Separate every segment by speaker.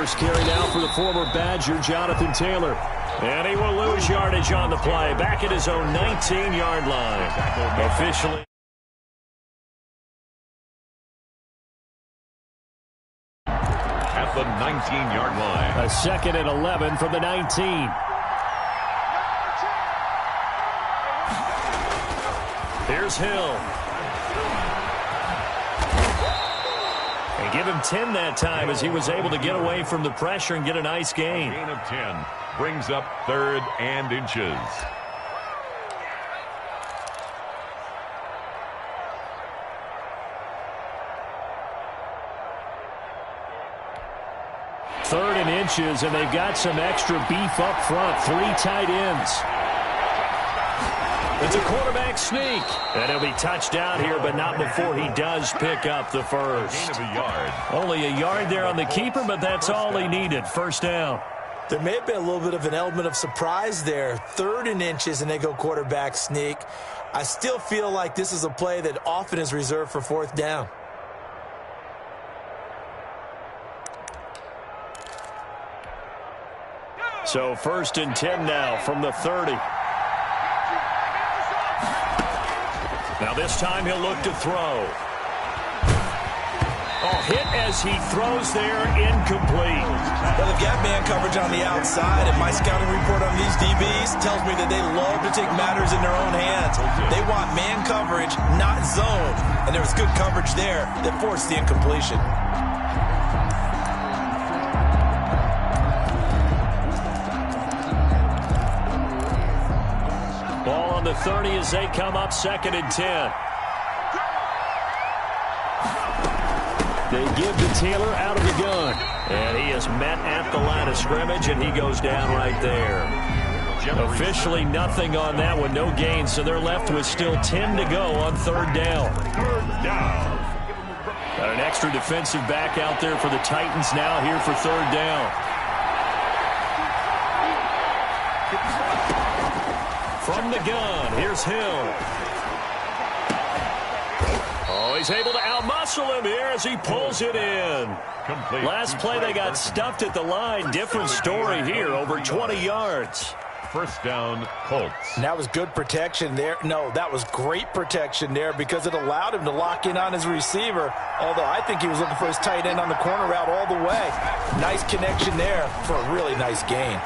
Speaker 1: First carry now for the former Badger, Jonathan Taylor. And he will lose yardage on the play. Back at his own 19-yard line. Officially.
Speaker 2: At the 19-yard line.
Speaker 1: A 2nd and 11 from the 19. Here's Hill. And give him 10 that time as he was able to get away from the pressure and get a nice gain.
Speaker 2: Gain of 10 brings up 3rd and inches.
Speaker 1: Third and inches, and they've got some extra beef up front. 3 tight ends. It's a quarterback sneak. And he'll be touched down here, but not before he does pick up the first.
Speaker 2: Gain of a yard.
Speaker 1: Only a yard there on the keeper, but that's all he needed. First down.
Speaker 3: There may have been a little bit of an element of surprise there. 3rd and inches, and they go quarterback sneak. I still feel like this is a play that often is reserved for 4th down.
Speaker 1: So 1st and 10 now from the 30. Now this time he'll look to throw. Oh, hit as he throws there, incomplete.
Speaker 3: Well, they've got man coverage on the outside, and my scouting report on these DBs tells me that they love to take matters in their own hands. They want man coverage, not zone. And there was good coverage there that forced the incompletion.
Speaker 1: Ball on the 30 as they come up 2nd and 10. They give to Taylor out of the gun. And he is met at the line of scrimmage, and he goes down right there. Officially nothing on that one, no gain, so they're left with still 10 to go on 3rd down. Got an extra defensive back out there for the Titans now here for 3rd down. From the gun, here's Hill. Oh, he's able to outmuscle him here as he pulls it in.
Speaker 2: Complete.
Speaker 1: Last play, they got stuffed at the line. Different story here, over 20 yards.
Speaker 2: 1st down, Colts.
Speaker 3: And that was good protection there. No, that was great protection there because it allowed him to lock in on his receiver, although I think he was looking for his tight end on the corner route all the way. Nice connection there for a really nice gain.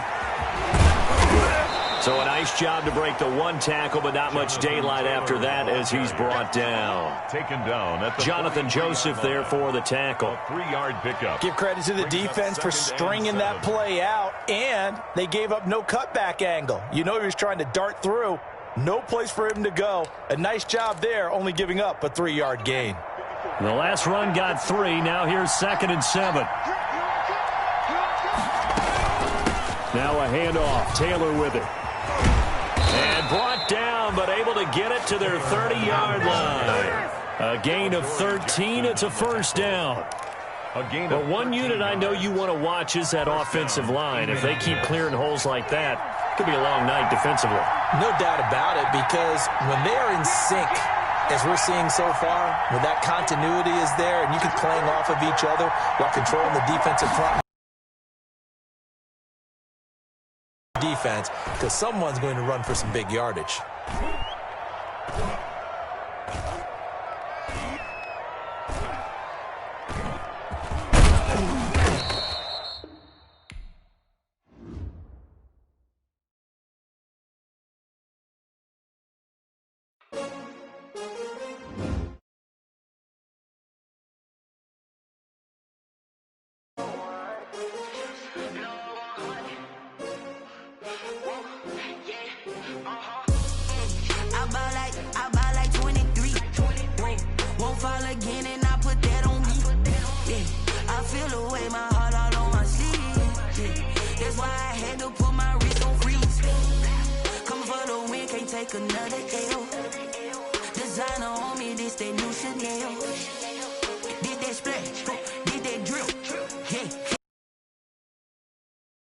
Speaker 1: So a nice job to break the 1 tackle, but not much daylight after that as he's brought down.
Speaker 2: Taken down at the
Speaker 1: Jonathan Joseph there for the tackle.
Speaker 2: 3-yard pickup.
Speaker 3: Give credit to the defense for stringing that play out, and they gave up no cutback angle. You know he was trying to dart through. No place for him to go. A nice job there, only giving up a 3-yard gain.
Speaker 1: The last run got 3. Now here's 2nd and 7. Now a handoff. Taylor with it. And brought down, but able to get it to their 30-yard line. A gain of 13. It's a 1st down. But one unit I know you want to watch is that offensive line. If they keep clearing holes like that, it could be a long night defensively.
Speaker 3: No doubt about it, because when they are in sync, as we're seeing so far, when that continuity is there and you can playing off of each other while controlling the defensive front defense, because someone's going to run for some big yardage.
Speaker 4: Another L. Designer on me, this that new Chanel. Did that splash, did that drip.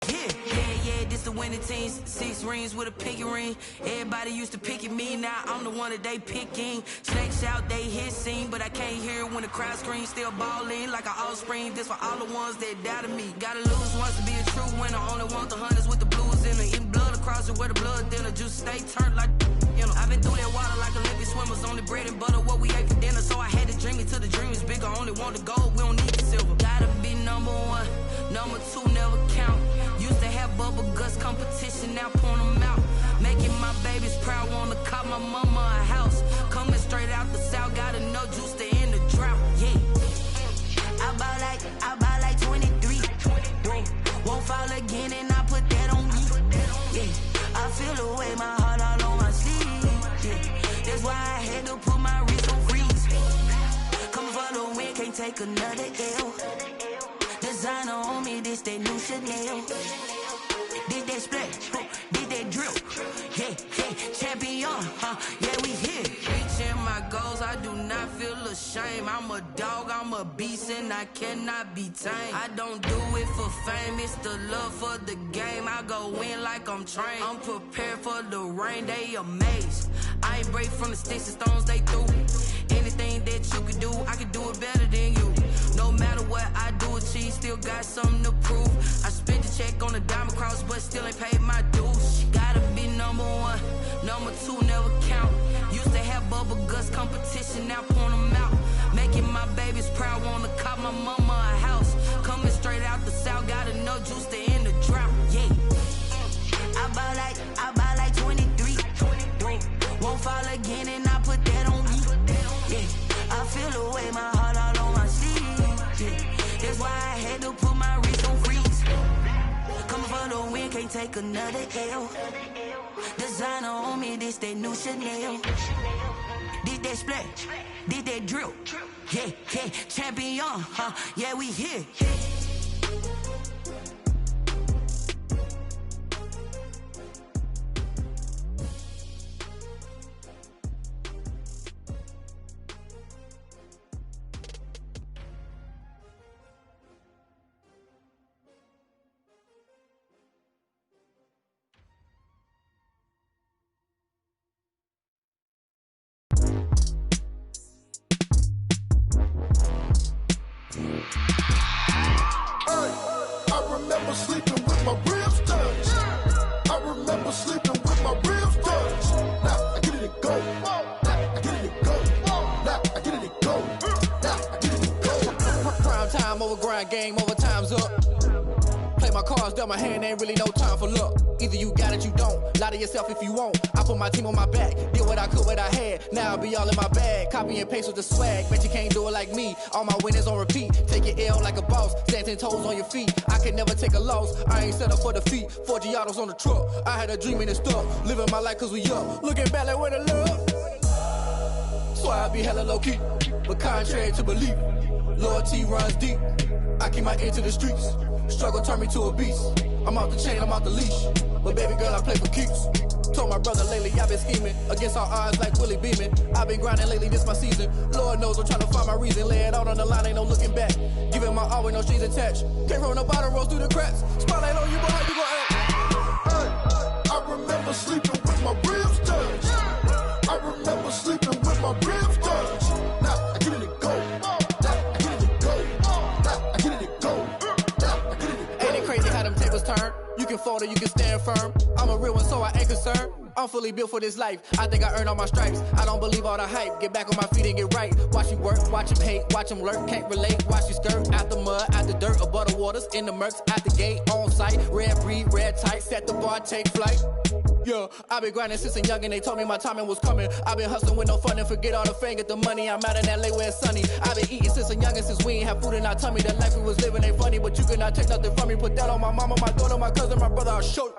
Speaker 4: Yeah, this the winning teams, 6 rings with a pinky ring. Everybody used to pick at me, now I'm the one that they picking. Snakes out, they hit scene, but I can't hear it when the crowd screams. Still balling like an offspring. This for all the ones that doubted me. Gotta lose once to be a true winner. Only want the hunters with the blues in it. Eating blood across it where the blood dinner. Juice stay turned like, you know. I've been through that water like Olympic swimmers. Only bread and butter, what we ate for dinner. So I had to dream it till the dream is bigger. Only want the gold, we don't need the silver. Gotta be number 1, number 2 never count. Used to have bubble guts competition, now point them out. Making my babies proud, wanna cop my mama a house. Coming straight out the south, gotta know juice to end the drought. Yeah, I buy like 23. Won't fall again, and I put that on me. Yeah, I feel the way, my heart all on my sleeve. Yeah, that's why I had to put my wrist on freeze. Coming for the win, can't take another L. Designer on me, this that new Chanel. Did that splash, did that drill. Yeah, champion, yeah, we here. Reaching my goals, I do not feel ashamed. I'm a dog, I'm a beast, and I cannot be tamed. I don't do it for fame, it's the love for the game. I go in like I'm trained. I'm prepared for the rain, they amazed. I ain't break from the sticks and stones they threw. Anything that you could do, I could do it better than you. No matter what I do, achieve, still got something to prove. I spent the check on the diamond cross, but still ain't paid my dues. Gotta be number 1, number 2 never count. Used to have bubble guts competition, now point them out. Making my babies proud, wanna cop my mama a house. Coming straight out the south, gotta know juice to end the drought. Yeah, I buy like 23. Won't fall again, and I put that on me. Yeah, I feel the way, my heart all on my sleeve. Yeah, that's why I had to put my wrist on freeze. Coming for the win, can't take another L. Designer on me, this that new Chanel. Did that splash, did that drill. Yeah, champion, yeah, we here.
Speaker 5: Sleeping with my ribs touched. I remember sleeping with my ribs touched. Now I get it and go. Now I get it and go. Now I get it and go. Now I get it and go.
Speaker 6: Prime time over grind game, over time's up. Play my cards, dealt my hand, ain't really no time for luck. Either you got it, you don't. Lie to yourself if you won't. I put my team on my back, did what I could, what I had. Now I'll be all in my bag, copy and paste with the swag. Bet you can't do it like me. All my winners on repeat. Take your L like a boss, stand 10 toes on your feet. I can never take a loss. I ain't set up for defeat. 4 Giottos on the truck. I had a dream and it stuck. Living my life cause we up. Looking back like where the love. So I be hella low key, but contrary to belief, loyalty runs deep. I keep my ear to the streets. Struggle turned me to a beast. I'm off the chain, I'm off the leash. But baby girl, I play for keeps. Told my brother lately I've been scheming against all odds like Willie Beeman. I've been grinding lately, this my season. Lord knows I'm trying to find my reason. Lay it out on the line, ain't no looking back. Giving my all with no strings attached. Came from the bottom, rose through the cracks. Spotlight on you, boy, how you gon' act?
Speaker 5: I remember sleeping with my ribs touched. I remember sleeping with my ribs touched. Now I get it and go. Now I get it and go. Now I get it and go. Now I get it and go.
Speaker 6: Ain't it crazy how them tables turn? You can fold or you can stand firm. I'm a real one, so I ain't concerned. I'm fully built for this life. I think I earned all my stripes. I don't believe all the hype. Get back on my feet and get right. Watch you work, watch him hate, watch him lurk. Can't relate, watch you skirt. Out the mud, out the dirt, above the waters, in the murks, out the gate, on site. Red breed, red tight, set the bar, take flight. Yeah, I been grinding since a youngin', they told me my timing was coming. I been hustling with no fun and forget all the fame, get the money. I'm out in LA where it's sunny. I been eating since a youngin', since we ain't have food in our tummy. The life we was living ain't funny, but you cannot take nothing from me. Put that on my mama, my daughter, my cousin, my brother, I'll show you.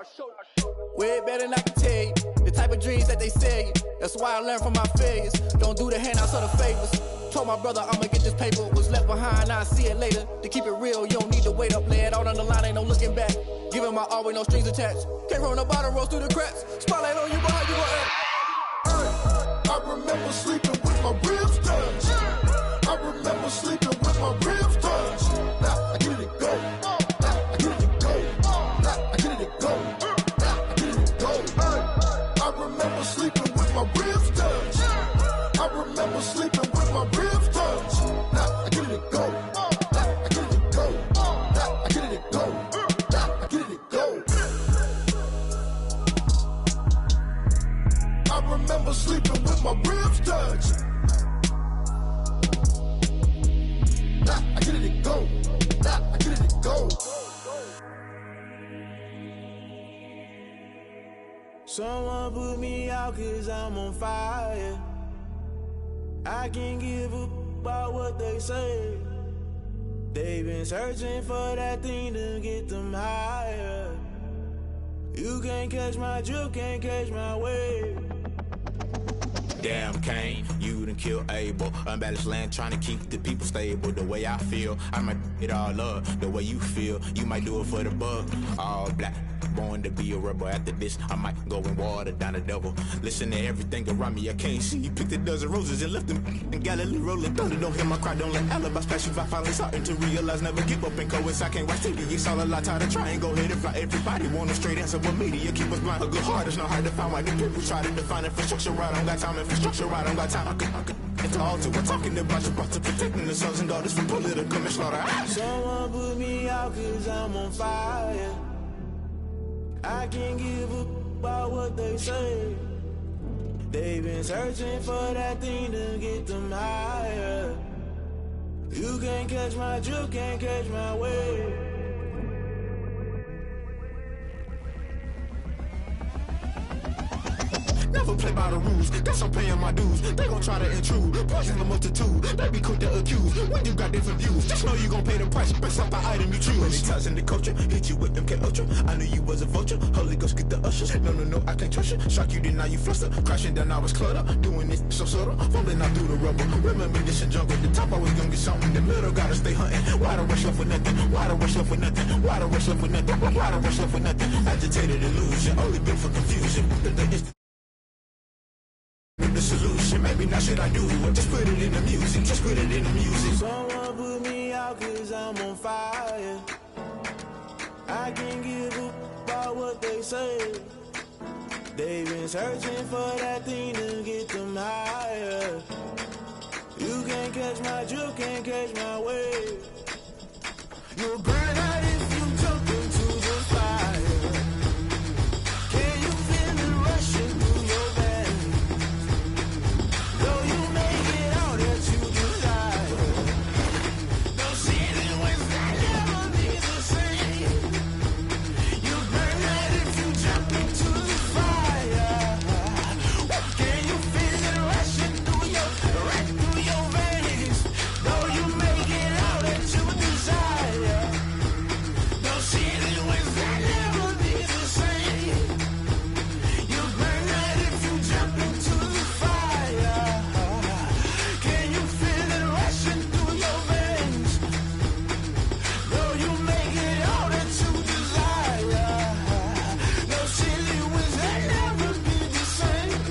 Speaker 6: Way better than I can tell you. The type of dreams that they sell you. That's why I learned from my failures. Don't do the handouts or the favors. Told my brother I'ma get this paper. Was left behind, I'll see it later. To keep it real, you don't need to wait up. Lay it out on the line, ain't no looking back. Giving my all with no strings attached. Came from the bottom, rose through the cracks. Spotlight on you, but how you gon' act?
Speaker 5: I remember sleeping with my ribs touched. I remember sleeping with my ribs touched. Now I get it and go. Now I get it and go. Now I get it and go. sleeping with my ribs touched. I remember sleeping with my ribs touched. Now I get it to go. Now I get it to go. Now I get it to go. Now I get it to go. I remember sleeping with my ribs touched. Now I get it to go. Now I get it to go.
Speaker 7: Someone put me out 'cause I'm on fire. I can't give up about what they say. They've been searching for that thing to get them higher. You can't catch my drift, can't catch my wave. Damn, Kane, you done killed Abel. Unbalanced land, trying to keep the people stable. The way I feel, I might it all up. The way you feel, you might do it for the buck. All black, born to be a rebel. After this, I might go and water down the devil. Listen to everything around me, I can't see. You picked a dozen roses and left them in Galilee rolling thunder. Don't hear my cry, don't let alibis pass you by. Finally starting to realize, never give up and coincide. Can't watch TV, it's all a lot. Tired of trying, go ahead and fly. Everybody want a straight answer with media, keep us blind. A good heart is not hard to find. Why the people try to define infrastructure right? I don't got time, infrastructure right, I don't got time. I could it's all to we're talking about you, about to protecting the sons and daughters from political manslaughter. Someone put me out 'cause I'm on fire. I can't give up about what they say. They've been searching for that thing to get them higher. You can't catch my drift, can't catch my wave. Never play by the rules, guess I'm paying my dues. They gon' try to intrude, poison the multitude. They be quick to accuse when you got different views. Just know you gon' pay the price, based off the item you choose. Many times in the culture, hit you with them K-Ultra. I knew you was a vulture, Holy Ghost get the ushers. No, I can't trust you. Shock you, then now you fluster. Crashing down, I was cluttered. Doing this so subtle, falling out through the rubble. Remember this in jungle, the top I was gonna get something. The middle gotta stay hunting. Why the rush left with nothing? Why the rush left with nothing? Why the rush left with nothing? Why the rush left with nothing? Agitated illusion, only built for confusion. The solution, maybe not should I do it. Just put it in the music, just put it in the music. Someone put me out 'cause I'm on fire. I can't give up about what they say. They've been searching for that thing to get them higher. You can't catch my drift, can't catch my wave. You'll burn out if you jump into the fire. Can you feel it rushing through your veins? Though you make it all that you desire. No ceiling was that never be the same. You burn out if you jump into the fire. Can you feel it rushing through your veins? Though you make it all that you desire. No ceiling was that never be the same. You burn out if you jump into the fire. Can you feel it rushing through your veins? Though you make it all that you desire. No ceiling was that never be the same.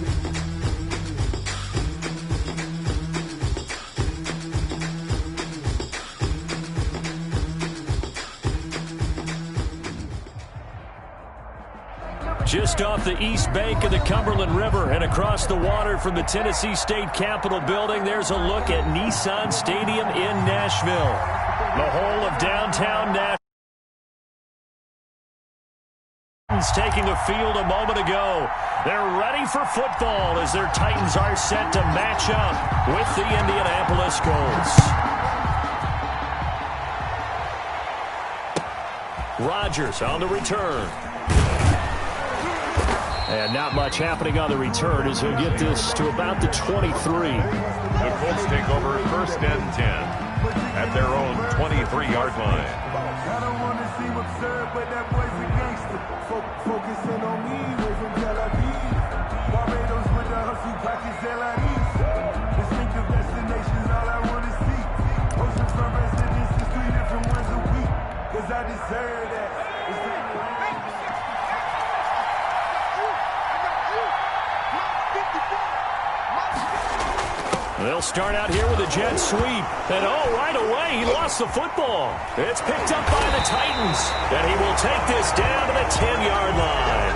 Speaker 1: Just off the east bank of the Cumberland River and across the water from the Tennessee State Capitol building, there's a look at Nissan Stadium in Nashville. The whole of downtown Nashville taking the field a moment ago. They're ready for football as their Titans are set to match up with the Indianapolis Colts. Rodgers on the return. And not much happening on the return as he'll get this to about the 23.
Speaker 2: The Colts take over 1st and 10 at their own 23-yard line.
Speaker 8: I don't want to seem absurd, but that boy's a gangster. Focusing on me, way from Tel Aviv. Barbados with the hustle pockets, LIDs. Distinctive destinations, all I want to see. Ocean from residences, 3 different ones a week. Cause I deserve that.
Speaker 1: They'll start out here with a jet sweep. And, right away, he lost the football. It's picked up by the Titans. And he will take this down to the 10-yard line.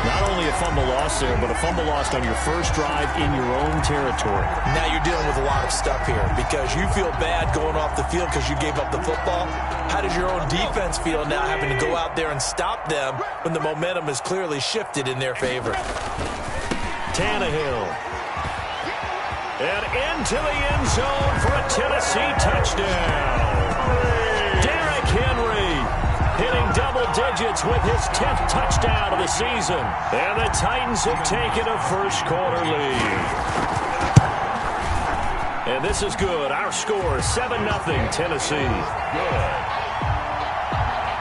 Speaker 1: Not only a fumble loss there, but a fumble lost on your first drive in your own territory.
Speaker 3: Now you're dealing with a lot of stuff here because you feel bad going off the field because you gave up the football. How does your own defense feel now having to go out there and stop them when the momentum is clearly shifted in their favor?
Speaker 1: Tannehill. And into the end zone for a Tennessee touchdown. Derrick Henry hitting double digits with his 10th touchdown of the season. And the Titans have taken a first quarter lead. And this is good. Our score, 7-0 Tennessee.
Speaker 2: Good.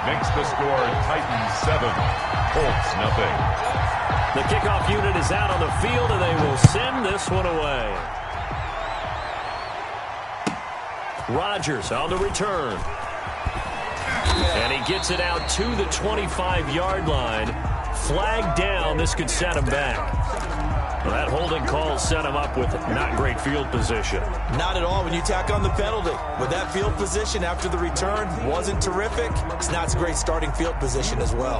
Speaker 2: Makes the score Titans 7, Colts 0.
Speaker 1: The kickoff unit is out on the field, and they will send this one away. Rodgers on the return. And he gets it out to the 25-yard line. Flag down. This could set him back. Well, that holding call set him up with not great field position.
Speaker 3: Not at all when you tack on the penalty. With that field position after the return wasn't terrific. It's not a great starting field position as well.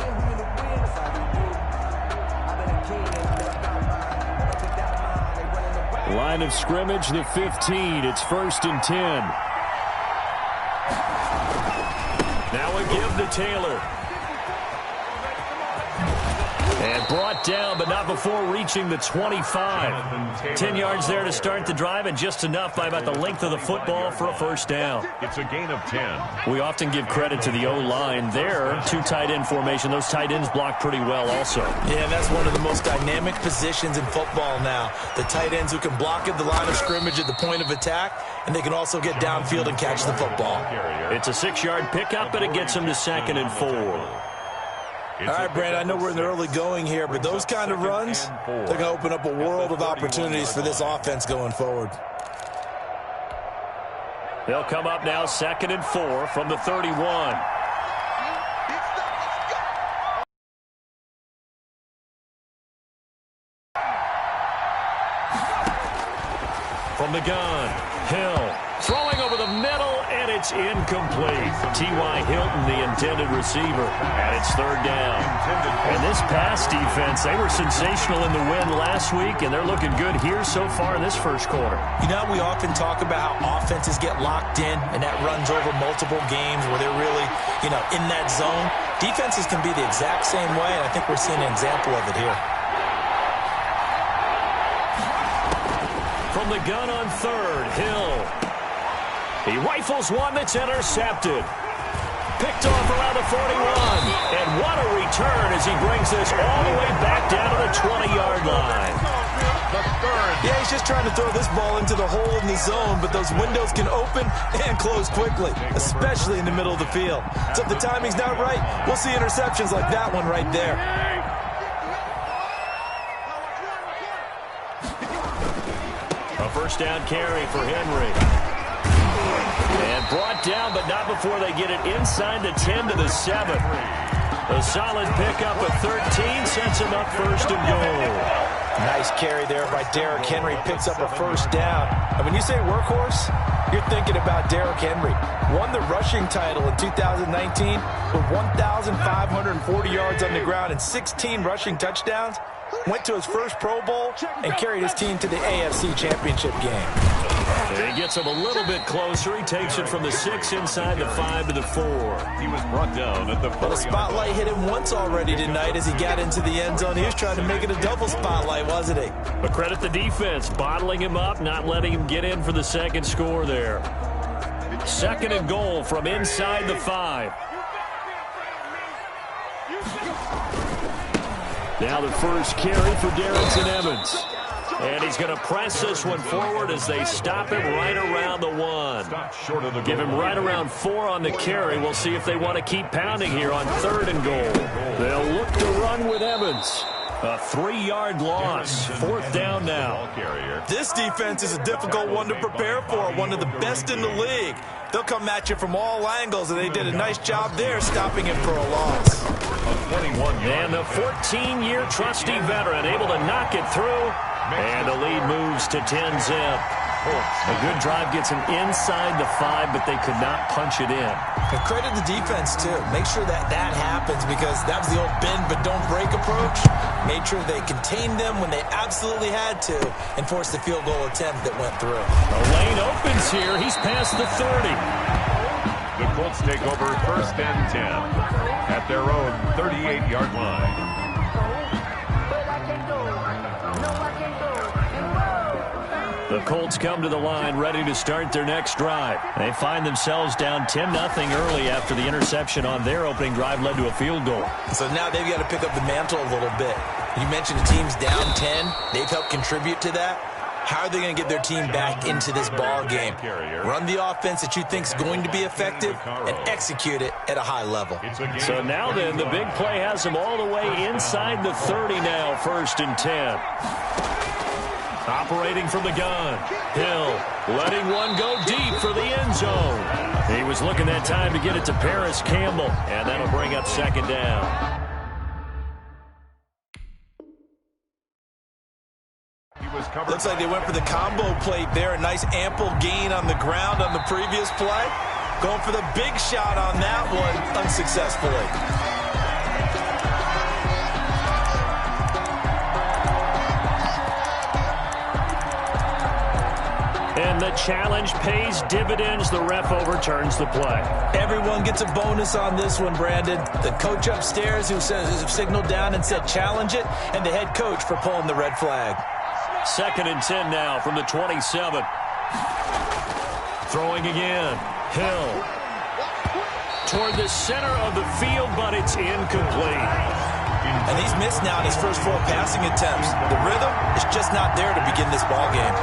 Speaker 1: Line of scrimmage, the 15. It's 1st and 10. Now a give to Taylor. And brought down, but not before reaching the 25. 10 yards there to start the drive, and just enough by about the length of the football for a first down.
Speaker 2: It's a gain of 10.
Speaker 1: We often give credit to the O-line there. 2 tight end formation. Those tight ends block pretty well also.
Speaker 3: Yeah, that's one of the most dynamic positions in football now. The tight ends who can block at the line of scrimmage at the point of attack, and they can also get downfield and catch the football.
Speaker 1: It's a 6-yard pickup, and it gets them to 2nd and 4.
Speaker 3: All right, Brandon, I know we're in the early going here, but those kind of runs, they're going to open up a world of opportunities for this offense going forward.
Speaker 1: They'll come up now 2nd and 4 from the 31. From the gun, Hill throwing over the middle, and it's incomplete. T.Y. Hilton, the intended receiver, and it's 3rd down. And this pass defense, they were sensational in the win last week, and they're looking good here so far in this first quarter.
Speaker 3: You know, we often talk about how offenses get locked in, and that runs over multiple games where they're really, in that zone. Defenses can be the exact same way, and I think we're seeing an example of it here.
Speaker 1: From the gun on 3rd, Hill. He rifles one that's intercepted. Picked off around the 41. And what a return as he brings this all the way back down to the 20-yard line.
Speaker 3: Yeah, he's just trying to throw this ball into the hole in the zone, but those windows can open and close quickly, especially in the middle of the field. So if the timing's not right, we'll see interceptions like that one right there.
Speaker 1: A first down carry for Henry. And brought down, but not before they get it inside the 10 to the 7. A solid pickup of 13 sets him up 1st and goal.
Speaker 3: Nice carry there by Derrick Henry. Picks up a first down. And when you say workhorse, you're thinking about Derrick Henry. Won the rushing title in 2019 with 1,540 yards on the ground and 16 rushing touchdowns. Went to his first Pro Bowl and carried his team to the AFC Championship game.
Speaker 1: And he gets him a little bit closer. He takes it from the 6 inside the 5 to the 4.
Speaker 2: He was brought down at the 4.
Speaker 3: Well, the spotlight hit him once already tonight as he got into the end zone. He was trying to make it a double spotlight, wasn't he?
Speaker 1: But credit the defense, bottling him up, not letting him get in for the second score there. 2nd and goal from inside the 5. Now the first carry for Darrynton Evans. And he's going to press this one forward as they stop him right around the 1. Give him right around 4 on the carry. We'll see if they want to keep pounding here on 3rd and goal. They'll look to run with Evans. A 3-yard loss. 4th down now.
Speaker 3: This defense is a difficult one to prepare for. One of the best in the league. They'll come at you from all angles, and they did a nice job there stopping him for a loss.
Speaker 1: And the 14-year trusty veteran able to knock it through. And the lead moves to 10-zip. A good drive gets him inside the 5, but they could not punch it in.
Speaker 3: And credit the defense, too. Make sure that happens because that was the old bend but don't break approach. Made sure they contained them when they absolutely had to and forced the field goal attempt that went through.
Speaker 1: A lane opens here. He's past the 30.
Speaker 2: The Colts take over 1st and 10 at their own 38-yard line.
Speaker 1: The Colts come to the line ready to start their next drive. They find themselves down 10-0 early after the interception on their opening drive led to a field goal.
Speaker 3: So now they've got to pick up the mantle a little bit. You mentioned the team's down 10. They've helped contribute to that. How are they going to get their team back into this ball game? Run the offense that you think is going to be effective and execute it at a high level.
Speaker 1: So now then, the big play has them all the way inside the 30 now, 1st and 10. Operating from the gun, Hill letting one go deep for the end zone. He was looking that time to get it to Paris Campbell, and that'll bring up 2nd down.
Speaker 3: Looks like they went for the combo plate there. A nice ample gain on the ground on the previous play. Going for the big shot on that one unsuccessfully.
Speaker 1: And the challenge pays dividends. The ref overturns the play.
Speaker 3: Everyone gets a bonus on this one, Brandon. The coach upstairs who signaled down and said challenge it, and the head coach for pulling the red flag.
Speaker 1: 2nd and 10 now from the 27. Throwing again. Hill. Toward the center of the field, but it's incomplete.
Speaker 3: And he's missed now in his first 4 passing attempts. The rhythm is just not there to begin this ball game.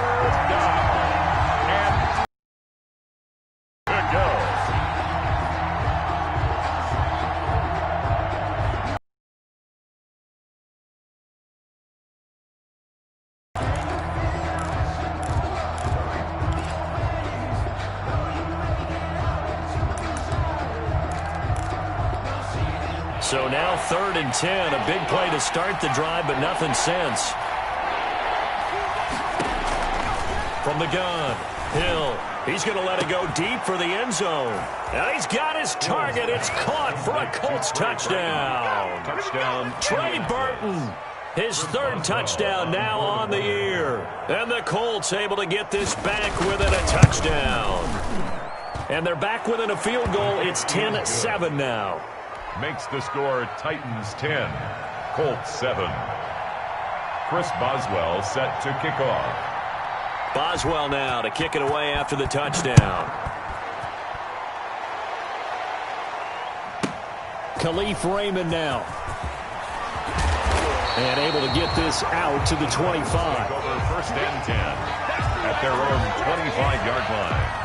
Speaker 1: So now 3rd and 10, a big play to start the drive, but nothing since. From the gun, Hill. He's going to let it go deep for the end zone. And he's got his target. It's caught for a Colts touchdown. Trey Burton, his 3rd touchdown now on the year. And the Colts able to get this back within a touchdown. And they're back within a field goal. It's 10-7 now.
Speaker 2: Makes the score Titans 10, Colts 7. Chris Boswell set to kick off.
Speaker 1: Boswell now to kick it away after the touchdown. Khalif Raymond now. And able to get this out to the 25.
Speaker 2: Over 1st and 10 at their own 25-yard line.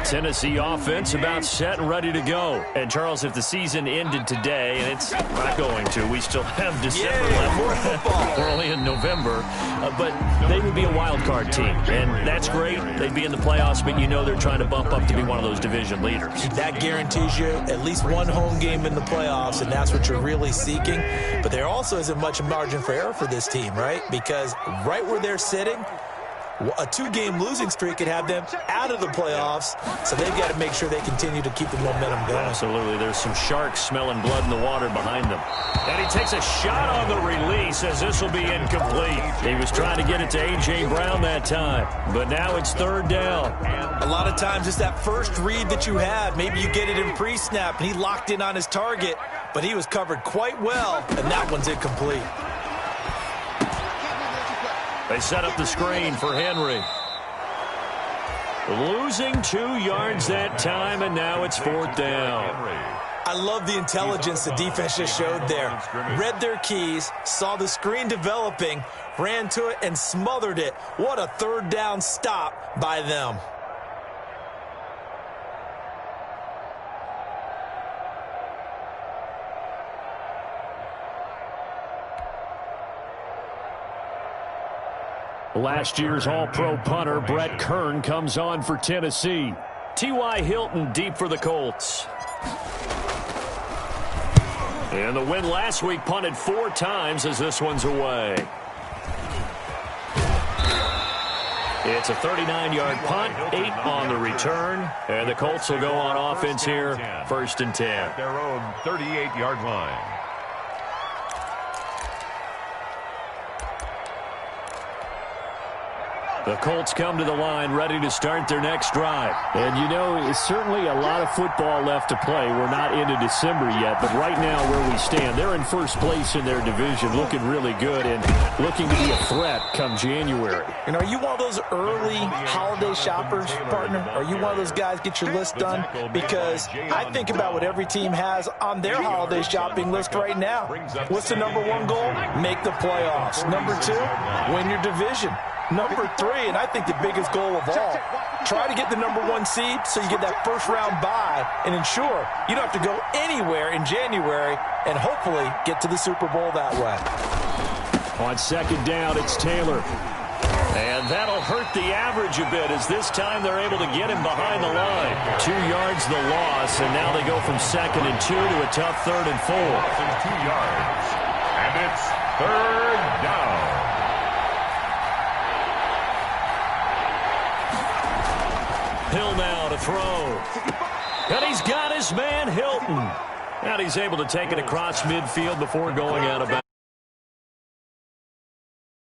Speaker 1: Tennessee offense about set and ready to go. And, Charles, if the season ended today, and it's not going to, we still have December left. We're only in November. But they would be a wild card team, and that's great. They'd be in the playoffs, but you know they're trying to bump up to be one of those division leaders.
Speaker 3: That guarantees you at least one home game in the playoffs, and that's what you're really seeking. But there also isn't much margin for error for this team, right? Because right where they're sitting, a 2-game losing streak could have them out of the playoffs, so they've got to make sure they continue to keep the momentum going.
Speaker 1: Absolutely. There's some sharks smelling blood in the water behind them. And he takes a shot on the release as this will be incomplete. He was trying to get it to A.J. Brown that time, but now it's 3rd down.
Speaker 3: A lot of times it's that first read that you have. Maybe you get it in pre-snap, and he locked in on his target, but he was covered quite well, and that one's incomplete.
Speaker 1: They set up the screen for Henry. Losing 2 yards that time, and now it's 4th down.
Speaker 3: I love the intelligence the defense just showed there. Read their keys, saw the screen developing, ran to it, and smothered it. What a 3rd down stop by them.
Speaker 1: Last year's All-Pro punter Brett Kern comes on for Tennessee. T.Y. Hilton deep for the Colts. And the win last week punted 4 times as this one's away. It's a 39-yard punt, 8 on the return. And the Colts will go on offense here, 1st and 10.
Speaker 2: At their own 38-yard line.
Speaker 1: The Colts come to the line ready to start their next drive.
Speaker 9: And, you know, it's certainly a lot of football left to play. We're not into December yet, but right now where we stand, they're in first place in their division, looking really good and looking to be a threat come January.
Speaker 3: And are you one of those early holiday shoppers, partner? Are you one of those guys get your list done? Because I think about what every team has on their holiday shopping list right now. What's the number 1 goal? Make the playoffs. Number 2, win your division. Number 3, and I think the biggest goal of all, try to get the number 1 seed so you get that first-round bye and ensure you don't have to go anywhere in January and hopefully get to the Super Bowl that way.
Speaker 1: On 2nd down, it's Taylor. And that'll hurt the average a bit as this time they're able to get him behind the line. 2 yards the loss, and now they go from 2nd and 2 to a tough 3rd and 4.
Speaker 2: 2 yards, and it's 3rd down.
Speaker 1: Hill now to throw. And he's got his man Hilton. And he's able to take it across midfield before going out of bounds.